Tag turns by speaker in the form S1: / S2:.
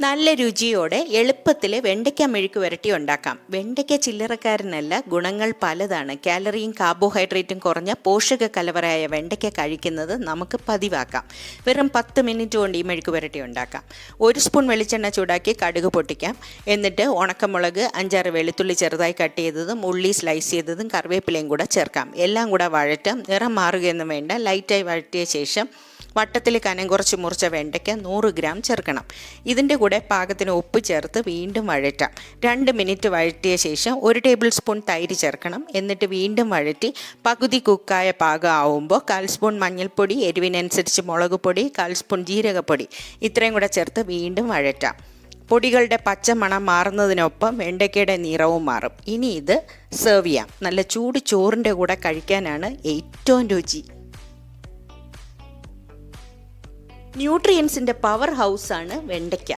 S1: നല്ല രുചിയോടെ എളുപ്പത്തിൽ വെണ്ടയ്ക്ക മെഴുക്ക് വരട്ടി ഉണ്ടാക്കാം. വെണ്ടയ്ക്ക ചില്ലറക്കാരനല്ല, ഗുണങ്ങൾ പലതാണ്. കാലറിയും കാർബോഹൈഡ്രേറ്റും കുറഞ്ഞ പോഷക കലവറയായ വെണ്ടയ്ക്ക കഴിക്കുന്നത് നമുക്ക് പതിവാക്കാം. വെറും 10 മിനിറ്റ് കൊണ്ട് ഈ മെഴുക്ക് വരട്ടി ഉണ്ടാക്കാം. 1 സ്പൂൺ വെളിച്ചെണ്ണ ചൂടാക്കി കടുക് പൊട്ടിക്കാം. എന്നിട്ട് ഉണക്കമുളക്, 5-6 വെളുത്തുള്ളി ചെറുതായി കട്ട് ചെയ്തതും ഉള്ളി സ്ലൈസ് ചെയ്തതും കറിവേപ്പിലയും കൂടെ ചേർക്കാം. എല്ലാം കൂടെ വഴറ്റാം. നിറം മാറുകയൊന്നും വേണ്ട. ലൈറ്റായി വഴറ്റിയ ശേഷം വട്ടത്തിൽ കനം കുറച്ച് മുറിച്ച വെണ്ടയ്ക്ക 100 ഗ്രാം ചേർക്കണം. ഇതിൻ്റെ കൂടെ പാകത്തിന് ഉപ്പ് ചേർത്ത് വീണ്ടും വഴറ്റാം. 2 മിനിറ്റ് വഴറ്റിയ ശേഷം 1 ടേബിൾ സ്പൂൺ തൈര് ചേർക്കണം. എന്നിട്ട് വീണ്ടും വഴറ്റി പകുതി കുക്കായ പാകം ആവുമ്പോൾ 1/4 സ്പൂൺ മഞ്ഞൾപ്പൊടി, എരിവിനനുസരിച്ച് മുളക് പൊടി, 1/4 സ്പൂൺ ജീരകപ്പൊടി ഇത്രയും കൂടെ ചേർത്ത് വീണ്ടും വഴറ്റാം. പൊടികളുടെ പച്ചമണം മാറുന്നതിനൊപ്പം വെണ്ടയ്ക്കയുടെ നിറവും മാറും. ഇനി ഇത് സെർവ് ചെയ്യാം. നല്ല ചൂട് ചോറിൻ്റെ കൂടെ കഴിക്കാനാണ് ഏറ്റവും രുചി. ന്യൂട്രിയൻസിൻ്റെ പവർ ഹൗസാണ് വെണ്ടയ്ക്ക.